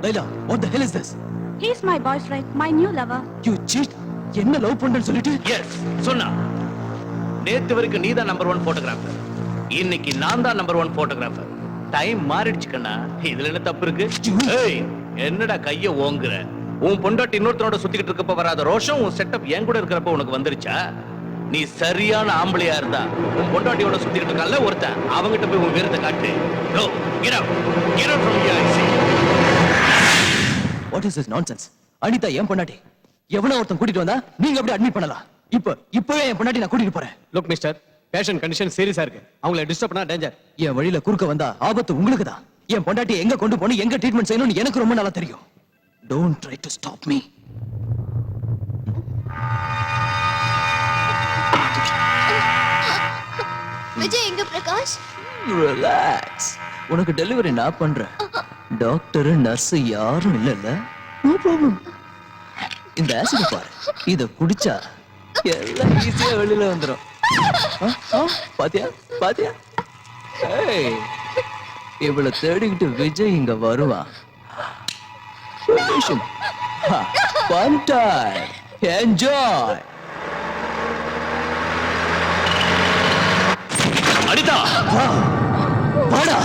Laila, what the hell is this? He's my boyfriend, my new lover. You cheat? என்ன love பண்றேன்னு சொல்லிட்டு? S சொன்னா. நேத்து வரைக்கும் நீதான் நம்பர் 1 போட்டோகிராஃபர். இன்னைக்கு நான் தான் நம்பர் 1 போட்டோகிராஃபர். டைம் மாறிடுச்சு கண்ணா. இதுல என்ன தப்பு இருக்கு? ஏய், என்னடா கைய ஓங்குற? உன் பொண்டாட்டி இன்னொருத்தனோட சுத்திக்கிட்டு இருக்கப்ப வராத ரோஷம் உன் செட்டப் என் கூட இருக்கிறப்ப உனக்கு வந்துருச்சா? நீ சரியான ஆம்பளையா இருந்தா உன் பொண்டாட்டியோட சுத்திக்கிட்டு இருக்கல்ல ஒருத்தன், அவங்கிட்ட போய் உன் வீரத்தை காட்டு. Go, get out. Get out from here, I say. What is this nonsense? Anitha என் பொண்டாட்டி. எவனோ ஒருத்தன் கூட்டிட்டு வந்தா நீங்க அப்படியே அட்மிட் பண்ணலாம். இப்பவே என் பொண்டாட்டி நான் கூட்டிட்டு போறேன். லுக் மிஸ்டர், பேஷண்ட் கண்டிஷன் சீரியஸா இருக்கு. அவங்கள டிஸ்டர்ப் பண்ணா டேஞ்சர். என் வழியில குறுக்க வந்தா ஆபத்து உங்களுக்கு தான். என் பொண்டாட்டி எங்க கொண்டு போணும், எங்க ட்ரீட்மெண்ட் செய்யணும்னு எனக்கு ரொம்ப நல்லா தெரியும். Don't try to stop me. Vijay எங்க பிரகாஷ்? Relax. உனக்கு டெலிவரி நான் பண்றேன். டாக்டர் நர்ஸ் யாரும் இல்லல்ல. No problem. இந்த ஆசிட் பாரு. இத குடிச்சா எல்லாம் ஈஸியா வெளியில வந்துரும். பாத்தியா பாத்தியா? ஏய், இவளை தேடிக்கிட்டு விஜய் இங்க வருவான். Fun time. Enjoy. அனிதா, வாடா.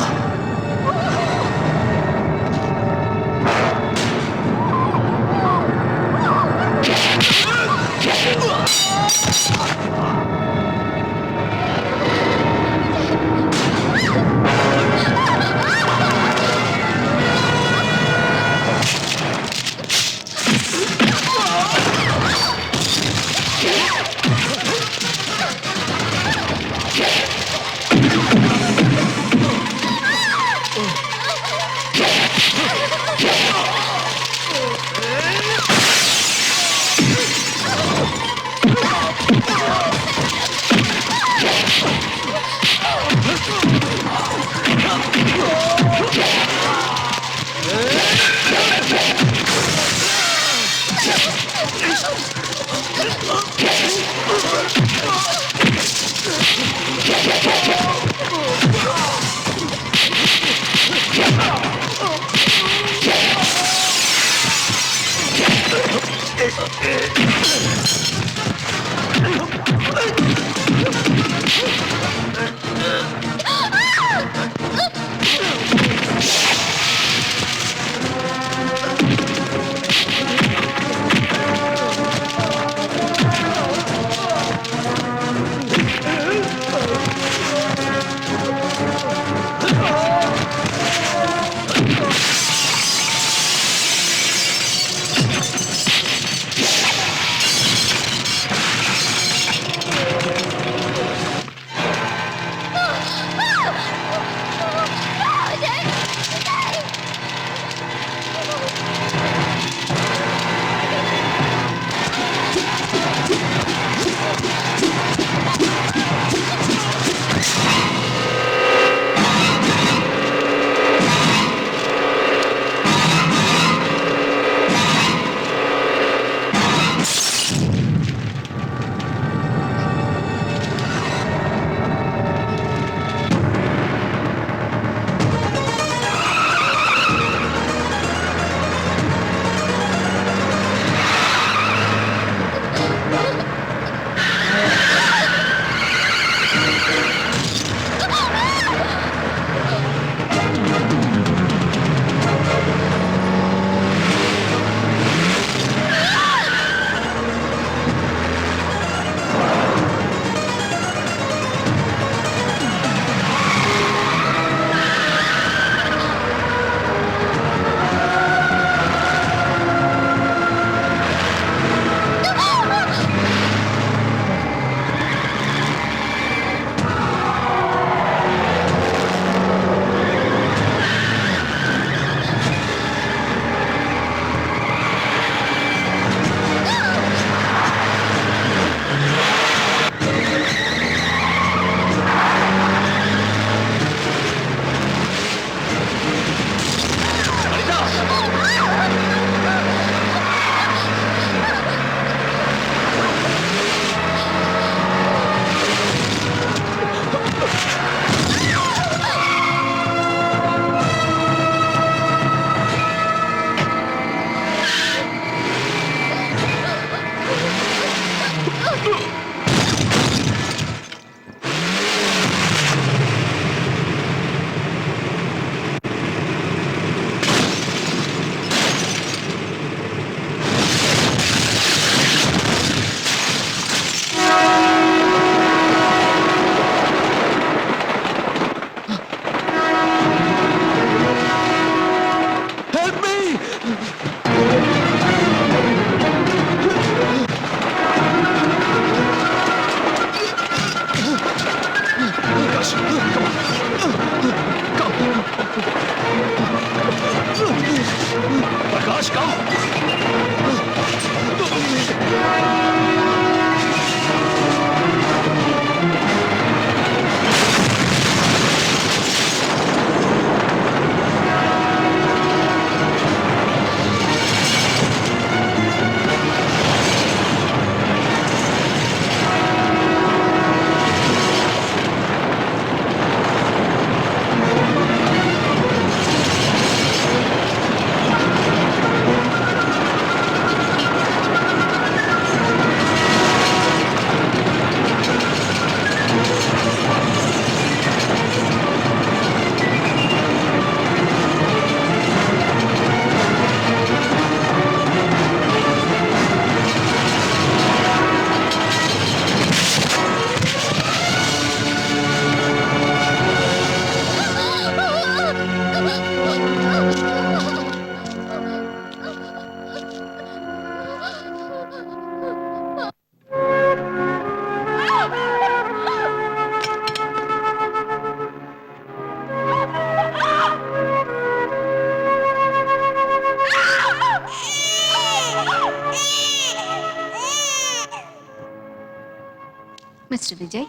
மிஸ்டர் விஜய்,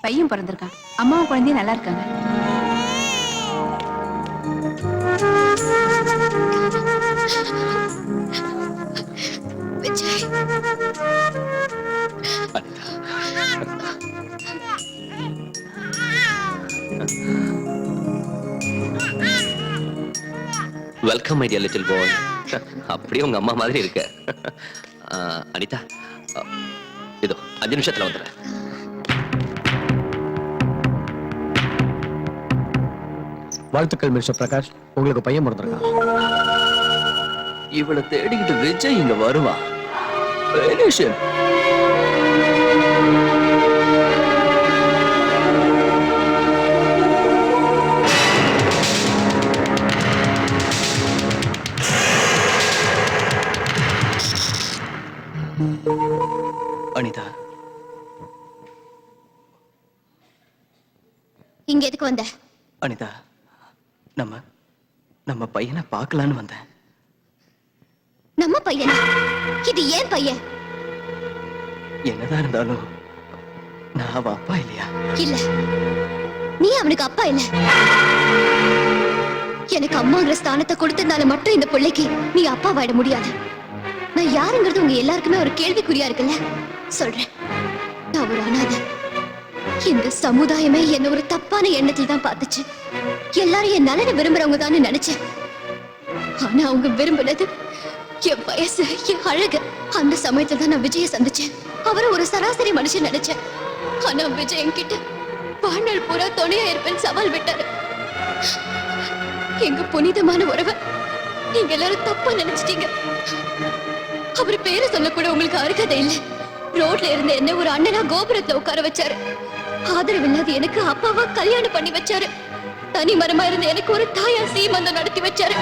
பையன் பிறந்திருக்கான். அம்மாவும் குழந்தையும் நல்லா இருக்காங்க. Vijay, welcome my dear little boy. அப்படியே உங்க அம்மா மாதிரி இருக்க. அனிதா, இதோ 5 நிமிஷத்துல வந்துடுறேன். வாழ்த்துக்கள் மிஸ்டர் பிரகாஷ், உங்களுக்கு பையன் பிறந்திருக்கான். இவளை தேடிக்கிட்டு விஜய் இங்க வருவா. Relation. அனிதா, இங்க எதுக்கு வந்த? அனிதா, நம்ம பையனை பார்க்கலான்னு வந்தேன். நம்ம பையனா? இது ஏன் பையன்? என்னதான் இருந்தாலும் நான் அவன் அப்பா இல்லையா? இல்ல, நீ அவனுக்கு அப்பா இல்ல. எனக்கு அம்மாங்கிற ஸ்தானத்தை கொடுத்ததுனால மட்டும் இந்த பிள்ளைக்கு நீ அப்பாவாயிட முடியாது. நான் யாருங்கிறது உங்க எல்லாருக்குமே ஒரு கேள்விக்குறியா இருக்குல்ல. சொல்றேன், நான் ஒரு அனாதை. இந்த சமுதாயமே என்ன ஒரு தப்பான எண்ணத்தில் தான் பார்த்துச்சு. எல்லாரும் என் நலனை விரும்புறவங்க தான் நினைச்சேன். ஆனா அவங்க விரும்பினது என் வயசு, என் அழகு. அந்த சமயத்துல தான் நான் விஜய சந்திச்சேன். அவரை ஒரு சராசரி மனுஷன் நினைச்சேன். ஆனா விஜய் என்கிட்ட வாழ்நாள் பூரா துணையா இருப்பேன்னு சவால் விட்டாரு. எங்க புனிதமான உறவை நீங்க எல்லாரும் தப்பா நினைச்சிட்டீங்க. அவர் பேரை சொல்ல கூட உங்களுக்கு அருகதை இல்லை. ரோட்ல இருந்த என்ன ஒரு அண்ணனா கோபுரத்துல உட்கார வச்சாரு. ஆதரவு இல்லாத எனக்கு அப்பாவா கல்யாணம் பண்ணி வச்சாரு. தனி மரமா இருந்த எனக்கு ஒரு தாயா சீமந்தம் நடத்தி வச்சாரு.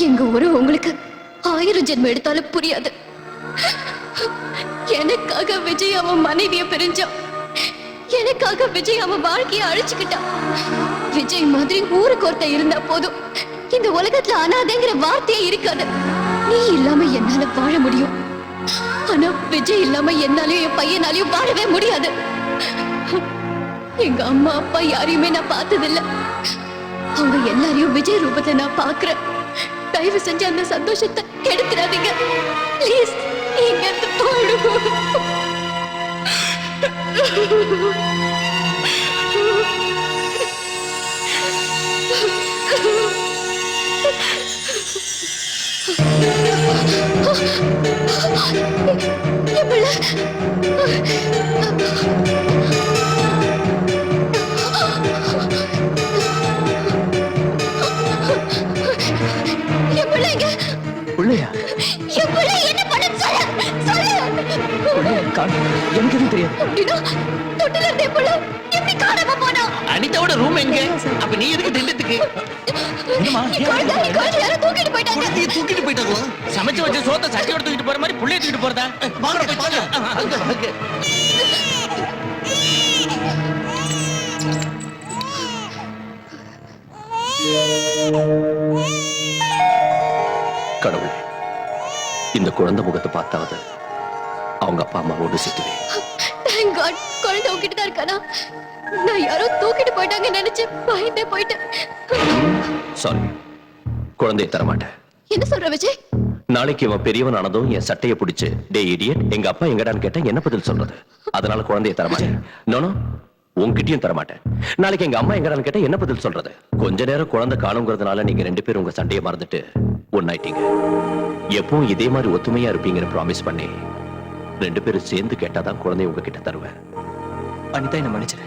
எங்க உறவு உங்களுக்கு 1000 ஜென்மம் எடுத்தாலும் புரியாது. எனக்காக விஜய் அவன் மனைவிய பிரிஞ்சான். எனக்காக விஜய் அவன் வாழ்க்கைய அழிச்சுக்கிட்டான். விஜய் மாதிரி ஊருக்கு ஒருத்த இருந்தா போதும். இந்த உலகத்துல அனாதைங்கிற வார்த்தையே இருக்காது. நீ இல்லாம என்னால வாழ முடியும். ஆனா விஜய் இல்லாம என்னாலயும் என் பையனாலையும் வாழவே முடியாது. எங்க அம்மா அப்பா யாரையுமே நான் பார்த்ததில்ல. அவங்க எல்லாரையும் விஜய் ரூபத்தை நான் பாக்குறேன். தயவு செஞ்சு அந்த சந்தோஷத்தை கெடுத்துறாதீங்க. ப்ளீஸ், நீங்க பிள்ளையா? என்ன பண்ண சொல்லு. எனக்கு எதுவும் தெரியாது. அப்படின்னா தொட்டில இருந்தே புள்ள எப்படி காணாம போனா? அனிதாவோட ரூம் எங்க? அப்ப நீ எதுக்கு திண்டத்துக்கு? குழந்தை யாரோ தூக்கிட்டு போயிட்டாங்க. தூக்கிட்டு போயிட்டாங்களா? சமைச்சு வச்ச சோத்த சட்டியோட தூக்கிட்டு போற மாதிரி புள்ளைய தூக்கிட்டு போறதா? வாங்க. கடவுளே, இந்த குழந்தை முகத்தை பார்த்தாவது அவங்க அப்பா அம்மாவோடு சேர்த்துவே. Thank God, குழந்தை உன்கிட்ட தான் இருக்கானா? நான் யாரோ தூக்கிட்டு போயிட்டாங்க நினைச்சு பயந்தே போயிட்டேன். சாரி, குழந்தையை தர மாட்டேன். என்ன சொல்ற விஜய்? நாளைக்கு இவன் பெரியவன் ஆனதும் என் சட்டையை பிடிச்சு, டே இடியட், எங்க அப்பா எங்கடான்னு கேட்டா என்ன பதில் சொல்றது? அதனால குழந்தையை தர மாட்டேன். நோனோ, உன்கிட்டயும் தர மாட்டேன். நாளைக்கு எங்க அம்மா எங்கடான்னு கேட்டா என்ன பதில் சொல்றது? கொஞ்ச நேரம் குழந்தை காணுங்கிறதுனால நீங்க 2 பேரும் உங்க சண்டையை மறந்துட்டு ஒன்னாயிட்டீங்க. எப்பவும் இதே மாதிரி ஒத்துமையா இருப்பீங்கன்னு ப்ராமிஸ் பண்ணி 2 பேரும் சேர்ந்து கேட்டாதான் குழந்தைய உங்ககிட்ட தருவேன். அனிதா, என்ன மன்னிச்சிரு.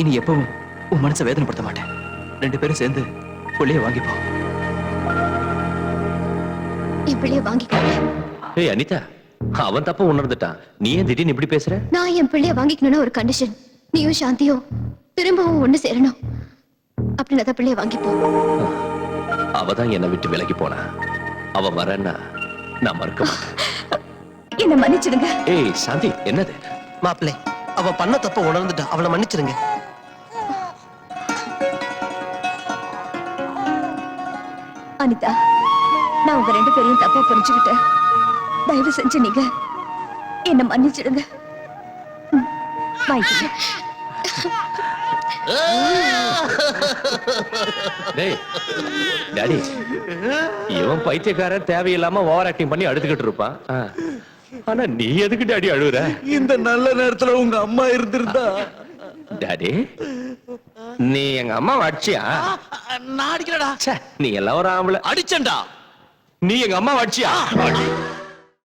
இனி எப்பவும் உன் மனசை வேதனைப்படுத்த மாட்டேன். 2 பேரும் சேர்ந்து புள்ளைய வாங்கிப்போம். என் பிள்ளைய வாங்கிக்கிறேன். ஏய் அனிதா, அவன் தப்ப உணர்ந்துட்டான். நீ ஏன் திடீர்னு இப்படி பேசுற? நான் என் பிள்ளைய வாங்கிக்கணும்னு ஒரு கண்டிஷன். நீயும் சாந்தியும் திரும்பவும் ஒண்ணு சேரணும். அப்படின்னு அந்த பிள்ளைய வாங்கிப்போம். அவதான் என்னை விட்டு விலகி போனா. அவ வரன்னா நான் மறுக்க மாட்டேன். என்ன மன்னிச்சிடுங்க. ஏய் சாந்தி, என்னது? மாப்பிள்ளை, அவ பண்ண தப்ப உணர்ந்துட்டா. அவளை மன்னிச்சிருங்க. அனிதா, நான் உங்க 2 பேரையும் தப்பா புரிஞ்சுக்கிட்டேன். தயவு செஞ்சு நீங்க என்ன மன்னிச்சிடுங்க. வாங்கிக்கங்க. டேய் டாடி இவன் பைத்தியக்காரன் தேவையில்லாம ஓவர் ஆக்டிங் பண்ணி அழுதுகிட்டு இருப்பான் ஆனா நீ எதுக்கு டாடி அழுகுற? இந்த நல்ல நேரத்துல உங்க அம்மா இருந்திருந்தா. டாடி நீ எங்க அம்மா அடிச்சியா? நான் அடிக்கலடா. நீ எல்லாம் ஒரு ஆம்பளை. அடிச்சண்டா. நீ எங்க அம்மா அடிச்சியா?